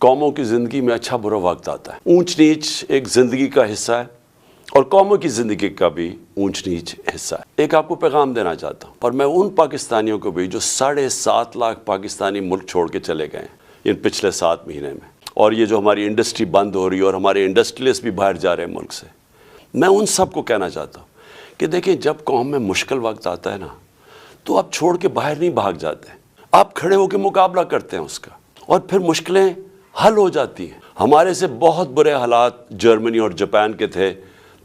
قوموں کی زندگی میں اچھا برا وقت آتا ہے، اونچ نیچ ایک زندگی کا حصہ ہے اور قوموں کی زندگی کا بھی اونچ نیچ حصہ ہے۔ ایک آپ کو پیغام دینا چاہتا ہوں، اور میں ان پاکستانیوں کو بھی جو 7.5 لاکھ پاکستانی ملک چھوڑ کے چلے گئے ہیں ان پچھلے 7 مہینے میں، اور یہ جو ہماری انڈسٹری بند ہو رہی ہے اور ہمارے انڈسٹریلسٹ بھی باہر جا رہے ہیں ملک سے، میں ان سب کو کہنا چاہتا ہوں کہ دیکھیں جب قوم میں مشکل وقت آتا ہے نا تو آپ چھوڑ کے باہر نہیں بھاگ جاتے، آپ کھڑے ہو کے مقابلہ کرتے ہیں اس کا، اور پھر مشکلیں حل ہو جاتی ہیں۔ ہمارے سے بہت برے حالات جرمنی اور جاپان کے تھے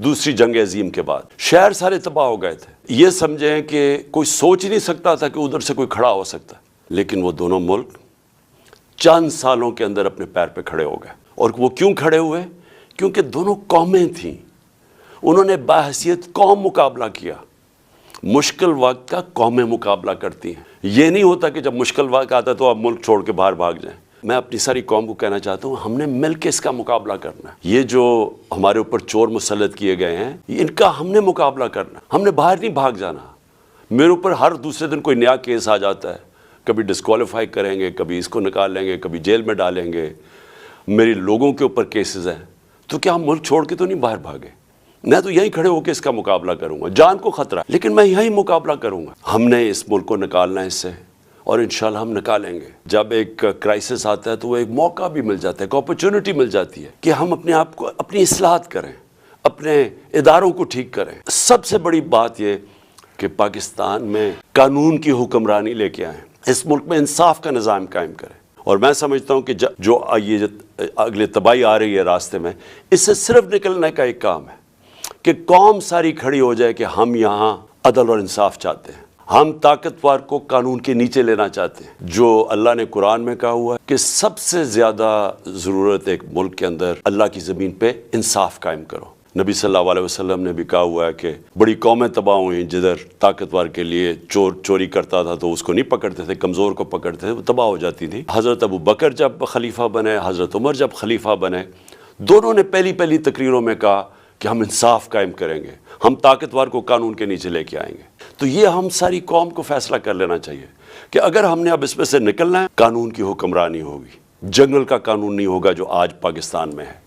دوسری جنگ عظیم کے بعد، شہر سارے تباہ ہو گئے تھے، یہ سمجھیں کہ کوئی سوچ ہی نہیں سکتا تھا کہ ادھر سے کوئی کھڑا ہو سکتا ہے، لیکن وہ دونوں ملک چند سالوں کے اندر اپنے پیر پہ کھڑے ہو گئے۔ اور وہ کیوں کھڑے ہوئے؟ کیونکہ دونوں قومیں تھیں، انہوں نے بحیثیت قوم مقابلہ کیا۔ مشکل وقت کا قومیں مقابلہ کرتی ہیں، یہ نہیں ہوتا کہ جب مشکل وقت آتا ہے تو آپ ملک چھوڑ کے باہر بھاگ جائیں۔ میں اپنی ساری قوم کو کہنا چاہتا ہوں ہم نے مل کے اس کا مقابلہ کرنا ہے۔ یہ جو ہمارے اوپر چور مسلط کیے گئے ہیں ان کا ہم نے مقابلہ کرنا، ہم نے باہر نہیں بھاگ جانا۔ میرے اوپر ہر دوسرے دن کوئی نیا کیس آ جاتا ہے، کبھی ڈسکوالیفائی کریں گے، کبھی اس کو نکال لیں گے، کبھی جیل میں ڈالیں گے، میری لوگوں کے اوپر کیسز ہیں، تو کیا ہم ملک چھوڑ کے تو نہیں باہر بھاگے؟ میں تو یہیں کھڑے ہو کے اس کا مقابلہ کروں گا، جان کو خطرہ ہے لیکن میں یہیں مقابلہ کروں گا۔ ہم نے اس ملک کو نکالنا ہے اس سے، اور انشاءاللہ ہم نکالیں گے۔ جب ایک کرائسس آتا ہے تو وہ ایک موقع بھی مل جاتا ہے، ایک اپرچونٹی مل جاتی ہے کہ ہم اپنے آپ کو اپنی اصلاحات کریں، اپنے اداروں کو ٹھیک کریں۔ سب سے بڑی بات یہ کہ پاکستان میں قانون کی حکمرانی لے کے آئیں، اس ملک میں انصاف کا نظام قائم کریں۔ اور میں سمجھتا ہوں کہ جو یہ اگلے تباہی آ رہی ہے راستے میں، اس سے صرف نکلنے کا ایک کام ہے کہ قوم ساری کھڑی ہو جائے کہ ہم یہاں عدل اور انصاف چاہتے ہیں، ہم طاقتور کو قانون کے نیچے لینا چاہتے ہیں۔ جو اللہ نے قرآن میں کہا ہوا ہے کہ سب سے زیادہ ضرورت ایک ملک کے اندر اللہ کی زمین پہ انصاف قائم کرو۔ نبی صلی اللہ علیہ وسلم نے بھی کہا ہوا ہے کہ بڑی قومیں تباہ ہوئیں جدھر طاقتور کے لیے چوری کرتا تھا تو اس کو نہیں پکڑتے تھے، کمزور کو پکڑتے تھے، وہ تباہ ہو جاتی تھی۔ حضرت ابو بکر جب خلیفہ بنے، حضرت عمر جب خلیفہ بنے، دونوں نے پہلی تقریروں میں کہا کہ ہم انصاف قائم کریں گے، ہم طاقتور کو قانون کے نیچے لے کے آئیں گے۔ تو یہ ہم ساری قوم کو فیصلہ کر لینا چاہیے کہ اگر ہم نے اب اس میں سے نکلنا ہے، قانون کی حکمرانی ہوگی، جنگل کا قانون نہیں ہوگا جو آج پاکستان میں ہے۔